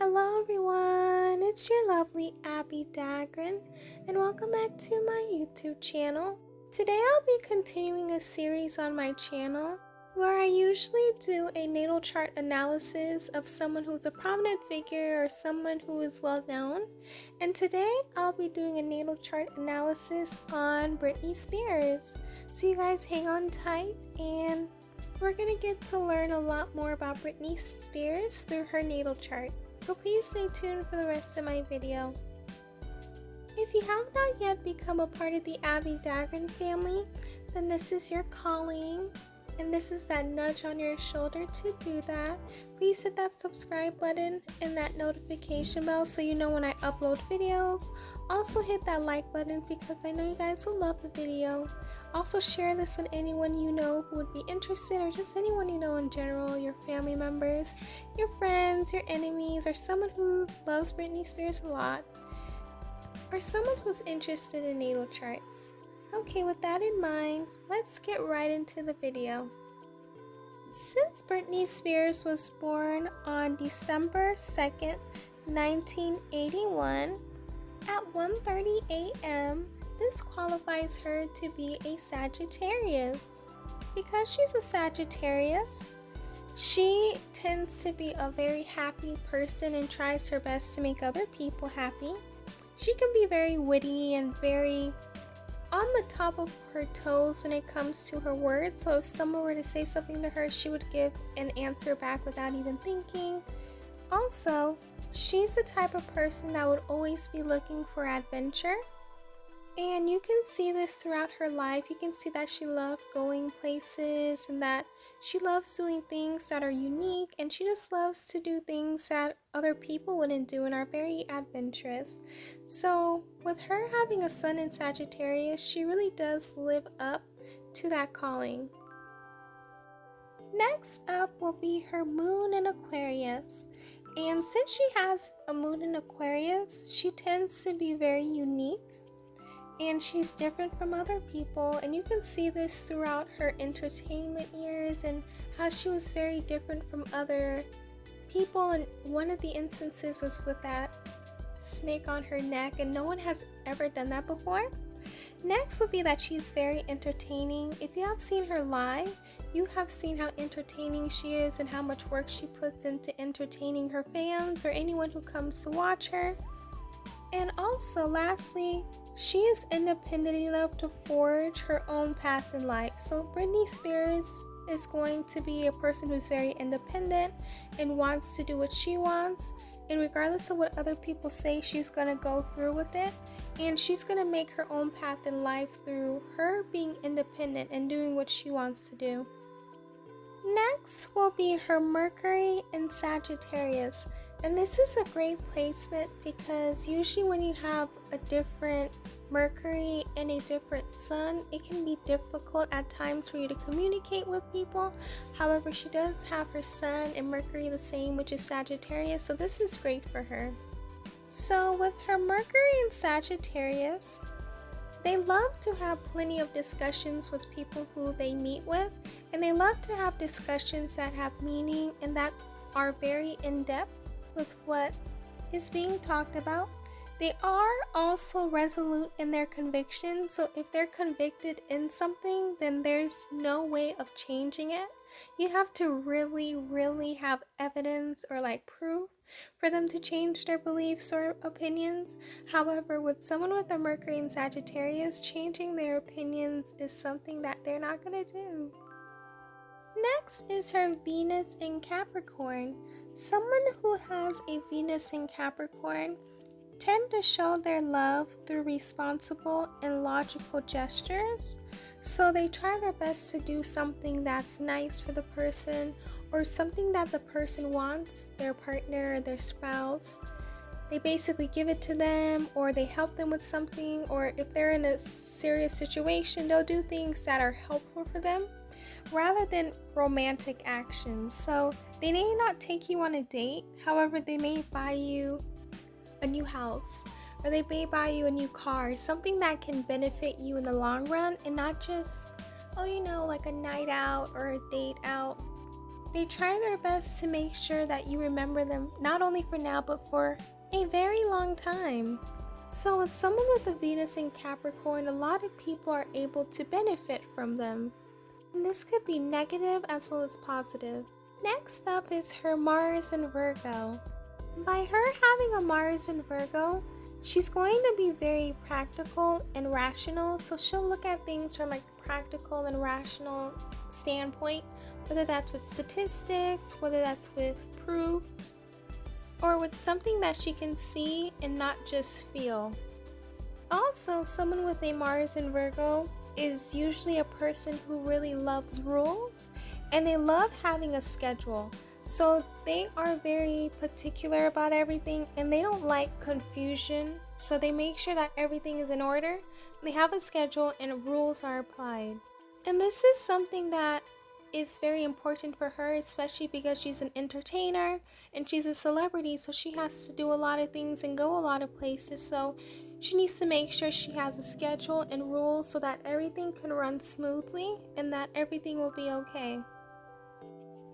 Hello everyone, it's your lovely Abbie Dagrin and welcome back to my YouTube channel. Today I'll be continuing a series on my channel where I usually do a natal chart analysis of someone who's a prominent figure or someone who is well known. And today I'll be doing a natal chart analysis on Britney Spears. So you guys hang on tight and we're going to get to learn a lot more about Britney Spears through her natal chart. So please stay tuned for the rest of my video. If you have not yet become a part of the Abbie Dagrin family, then this is your calling. And this is that nudge on your shoulder to do that. Please hit that subscribe button and that notification bell so you know when I upload videos. Also hit that like button because I know you guys will love the video. Also share this with anyone you know who would be interested, or just anyone you know in general, your family members, your friends, your enemies, or someone who loves Britney Spears a lot, or someone who's interested in natal charts. Okay, with that in mind, let's get right into the video. Since Britney Spears was born on December 2nd, 1981, at 1:30 a.m., this qualifies her to be a Sagittarius. Because she's a Sagittarius, she tends to be a very happy person and tries her best to make other people happy. She can be very witty and very on the top of her toes when it comes to her words. So if someone were to say something to her, she would give an answer back without even thinking. Also, she's the type of person that would always be looking for adventure. And you can see this throughout her life. You can see that she loved going places and that she loves doing things that are unique, and she just loves to do things that other people wouldn't do and are very adventurous. So with her having a sun in Sagittarius, she really does live up to that calling. Next up will be her moon in Aquarius. And since she has a moon in Aquarius, she tends to be very unique. And she's different from other people, and you can see this throughout her entertainment years and how she was very different from other people. And one of the instances was with that snake on her neck, and no one has ever done that before. Next would be that she's very entertaining. If you have seen her live, you have seen how entertaining she is and how much work she puts into entertaining her fans or anyone who comes to watch her. And also, lastly, she is independent enough to forge her own path in life. So Britney Spears is going to be a person who's very independent and wants to do what she wants. And regardless of what other people say, she's going to go through with it. And she's going to make her own path in life through her being independent and doing what she wants to do. Next will be her Mercury in Sagittarius. And this is a great placement because usually when you have a different Mercury and a different sun, it can be difficult at times for you to communicate with people. However, she does have her sun and Mercury the same, which is Sagittarius, so this is great for her. So with her Mercury in Sagittarius, they love to have plenty of discussions with people who they meet with, and they love to have discussions that have meaning and that are very in-depth with what is being talked about. They are also resolute in their conviction, so if they're convicted in something, then there's no way of changing it. You have to really have evidence or proof for them to change their beliefs or opinions. However, with someone with a Mercury in Sagittarius, changing their opinions is something that they're not going to do. Next is her Venus in Capricorn. Someone who has a Venus in Capricorn tend to show their love through responsible and logical gestures. So they try their best to do something that's nice for the person or something that the person wants, their partner or their spouse. They basically give it to them, or they help them with something, or if they're in a serious situation, they'll do things that are helpful for them rather than romantic actions. So they may not take you on a date, however, they may buy you a new house, or they may buy you a new car, something that can benefit you in the long run and not just, a night out or a date out. They try their best to make sure that you remember them not only for now but for a very long time. So with someone with a Venus in Capricorn, a lot of people are able to benefit from them. And this could be negative as well as positive. Next up is her Mars in Virgo. By her having a Mars in Virgo, she's going to be very practical and rational. So she'll look at things from a practical and rational standpoint, whether that's with statistics, whether that's with proof, or with something that she can see and not just feel. Also, someone with a Mars in Virgo is usually a person who really loves rules and they love having a schedule. So they are very particular about everything and they don't like confusion. So they make sure that everything is in order. They have a schedule and rules are applied. And this is something that is very important for her, especially because she's an entertainer and she's a celebrity, so she has to do a lot of things and go a lot of places. So she needs to make sure she has a schedule and rules so that everything can run smoothly and that everything will be okay.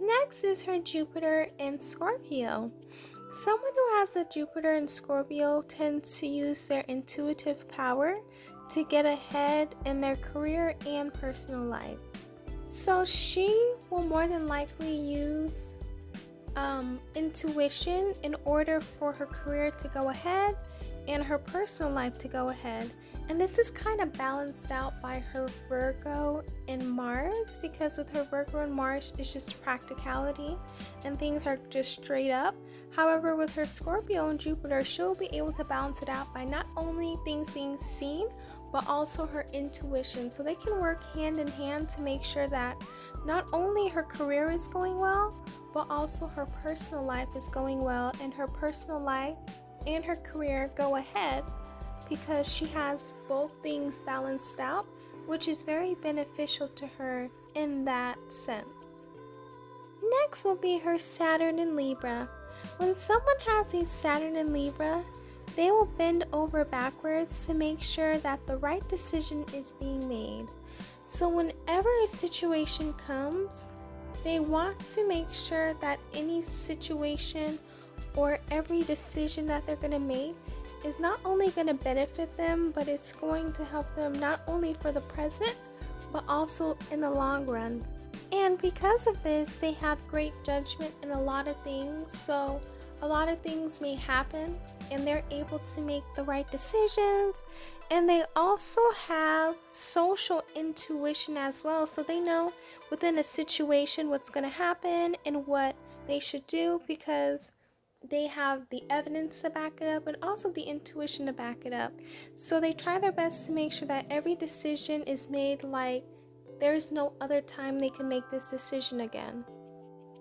Next is her Jupiter in Scorpio. Someone who has a Jupiter in Scorpio tends to use their intuitive power to get ahead in their career and personal life. So she will more than likely use intuition in order for her career to go ahead and her personal life to go ahead. And this is kind of balanced out by her Virgo and Mars, because with her Virgo and Mars, it's just practicality and things are just straight up. However, with her Scorpio and Jupiter, she'll be able to balance it out by not only things being seen, but also her intuition. So they can work hand in hand to make sure that not only her career is going well, but also her personal life is going well, and her personal life and her career go ahead because she has both things balanced out, which is very beneficial to her in that sense. Next will be her Saturn in Libra. When someone has a Saturn in Libra, they will bend over backwards to make sure that the right decision is being made. So whenever a situation comes, they want to make sure that any situation or every decision that they're going to make is not only going to benefit them, but it's going to help them not only for the present, but also in the long run. And because of this, they have great judgment in a lot of things. So a lot of things may happen and they're able to make the right decisions. And they also have social intuition as well. So they know within a situation what's going to happen and what they should do, because they have the evidence to back it up and also the intuition to back it up. So they try their best to make sure that every decision is made like there's no other time they can make this decision again.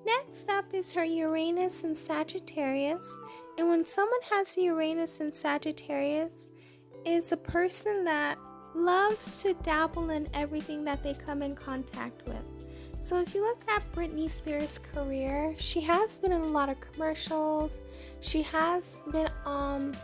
Next up is her Uranus and Sagittarius. And when someone has Uranus and Sagittarius, is a person that loves to dabble in everything that they come in contact with. So if you look at Britney Spears' career, she has been in a lot of commercials. She has been on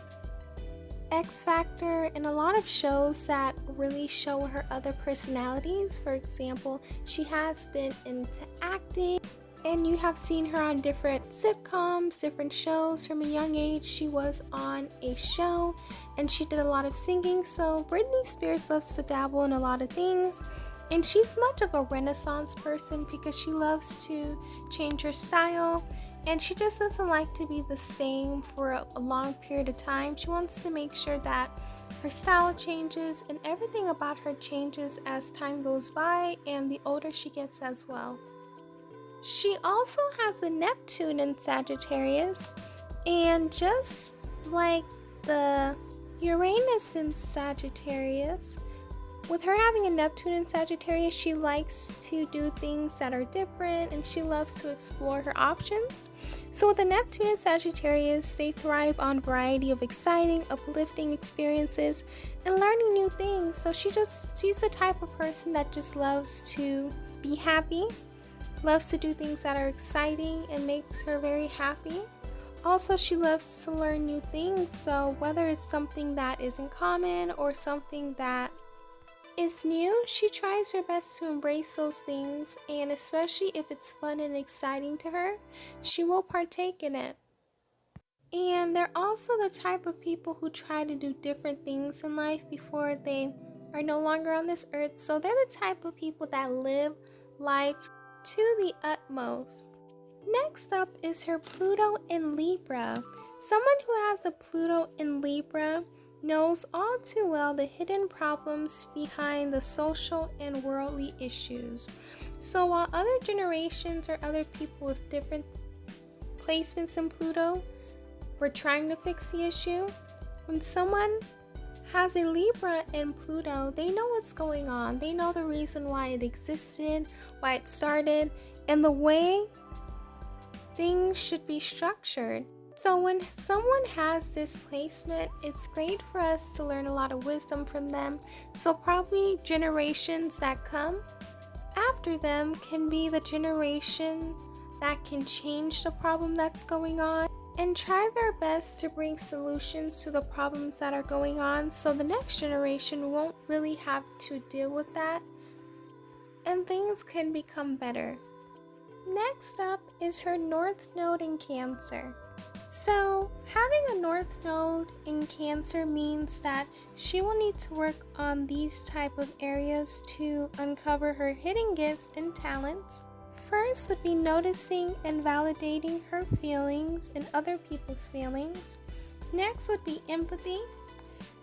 X Factor and a lot of shows that really show her other personalities. For example, she has been into acting, and you have seen her on different sitcoms, different shows. From a young age, she was on a show and she did a lot of singing. So Britney Spears loves to dabble in a lot of things. And she's much of a Renaissance person because she loves to change her style, and she just doesn't like to be the same for a long period of time. She wants to make sure that her style changes and everything about her changes as time goes by and the older she gets as well. She also has a Neptune in Sagittarius, and just like the Uranus in Sagittarius, with her having a Neptune in Sagittarius, she likes to do things that are different and she loves to explore her options. So with the Neptune in Sagittarius, they thrive on variety of exciting, uplifting experiences and learning new things. So she's the type of person that just loves to be happy, loves to do things that are exciting and makes her very happy. Also, she loves to learn new things. So whether it's something that isn't common or something that is new, she tries her best to embrace those things, and especially if it's fun and exciting to her, she will partake in it. And they're also the type of people who try to do different things in life before they are no longer on this earth. So they're the type of people that live life to the utmost. Next up is her Pluto in Libra. Someone who has a Pluto in Libra knows all too well the hidden problems behind the social and worldly issues. So while other generations or other people with different placements in Pluto were trying to fix the issue, when someone has a Libra in Pluto, they know what's going on. They know the reason why it existed, why it started, and the way things should be structured. So when someone has this placement, it's great for us to learn a lot of wisdom from them. So probably generations that come after them can be the generation that can change the problem that's going on and try their best to bring solutions to the problems that are going on, so the next generation won't really have to deal with that and things can become better. Next up is her North Node in Cancer. So having a North Node in Cancer means that she will need to work on these type of areas to uncover her hidden gifts and talents. First would be noticing and validating her feelings and other people's feelings. Next would be empathy.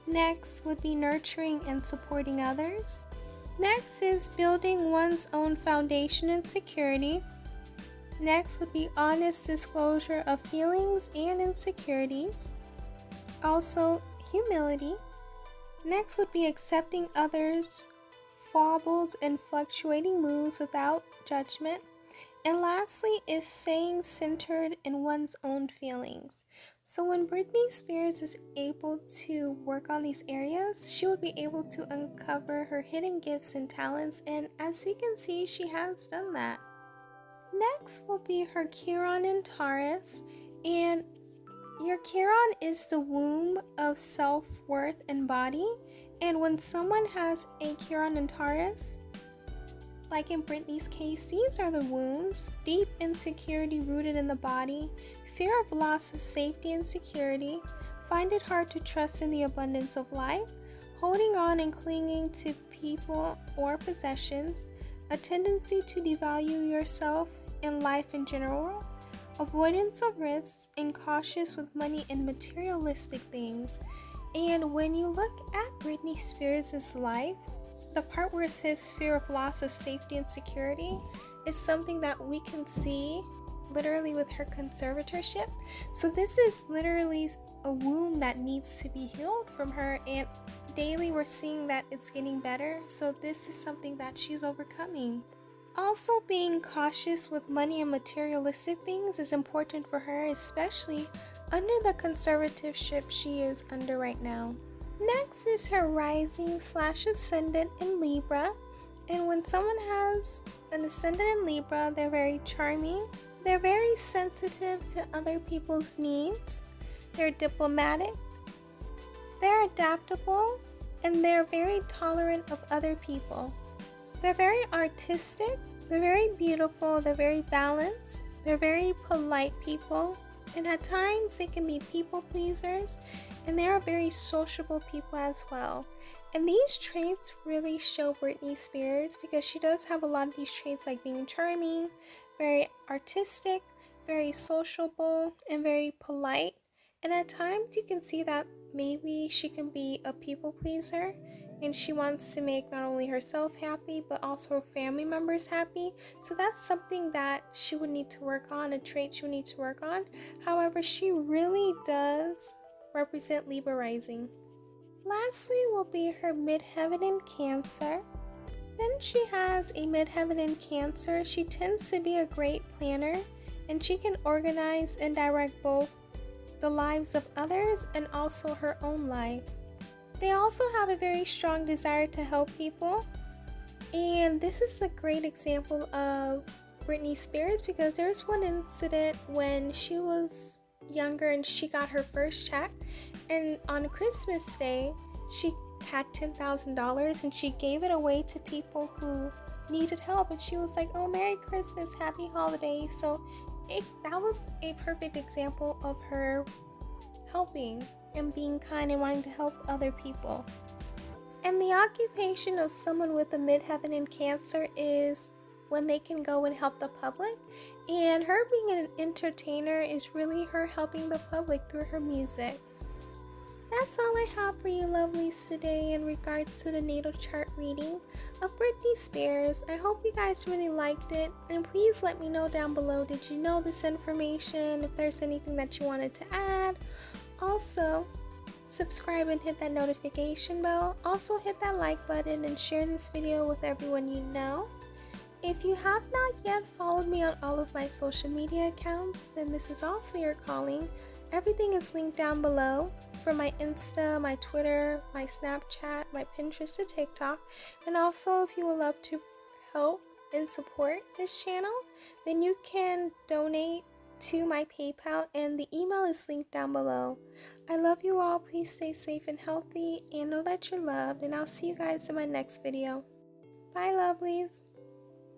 Next would be nurturing and supporting others. Next is building one's own foundation and security. Next would be honest disclosure of feelings and insecurities. Also, humility. Next would be accepting others' foibles and fluctuating moods without judgment. And lastly is staying centered in one's own feelings. So when Britney Spears is able to work on these areas, she will be able to uncover her hidden gifts and talents, and as you can see, she has done that. Next will be her Kieran and Taurus, and your Kieran is the womb of self-worth and body, and when someone has a Kieran and Taurus, like in Britney's case, these are the wounds: deep insecurity rooted in the body, fear of loss of safety and security, find it hard to trust in the abundance of life, holding on and clinging to people or possessions, a tendency to devalue yourself and life in general, avoidance of risks, and cautious with money and materialistic things. And when you look at Britney Spears' life, the part where it says fear of loss of safety and security is something that we can see literally with her conservatorship. So this is literally a wound that needs to be healed from her, and daily we're seeing that it's getting better. So this is something that she's overcoming. Also, being cautious with money and materialistic things is important for her, especially under the conservatorship she is under right now. Next is her rising/ascendant in Libra. And when someone has an ascendant in Libra, they're very charming. They're very sensitive to other people's needs. They're diplomatic. They're adaptable. And they're very tolerant of other people. They're very artistic. They're very beautiful. They're very balanced. They're very polite people. And at times they can be people pleasers, and they are very sociable people as well. And these traits really show Britney Spears, because she does have a lot of these traits, like being charming, very artistic, very sociable, and very polite. And at times you can see that maybe she can be a people pleaser, and she wants to make not only herself happy but also her family members happy. So that's something that she would need to work on, a trait she would need to work on. However, she really does represent Libra rising. Lastly will be her midheaven in Cancer. Since she has a midheaven in Cancer, she tends to be a great planner, and she can organize and direct both the lives of others and also her own life. They also have a very strong desire to help people, and this is a great example of Britney Spears, because there's one incident when she was younger and she got her first check, and on Christmas Day she had $10,000 and she gave it away to people who needed help, and she was like, oh, Merry Christmas, Happy Holidays. So that was a perfect example of her helping and being kind and wanting to help other people. And the occupation of someone with a midheaven in Cancer is when they can go and help the public, and her being an entertainer is really her helping the public through her music. That's all I have for you lovelies today in regards to the natal chart reading of Britney Spears. I hope you guys really liked it, and please let me know down below, did you know this information, if there's anything that you wanted to add. Also, subscribe and hit that notification bell. Also hit that like button and share this video with everyone you know. If you have not yet followed me on all of my social media accounts, then this is also your calling. Everything is linked down below, from my Insta, my Twitter, my Snapchat, my Pinterest to TikTok. And also, if you would love to help and support this channel, then you can donate to my PayPal, and the email is linked down below. I love you all. Please stay safe and healthy, and know that you're loved, and I'll see you guys in my next video. Bye, lovelies.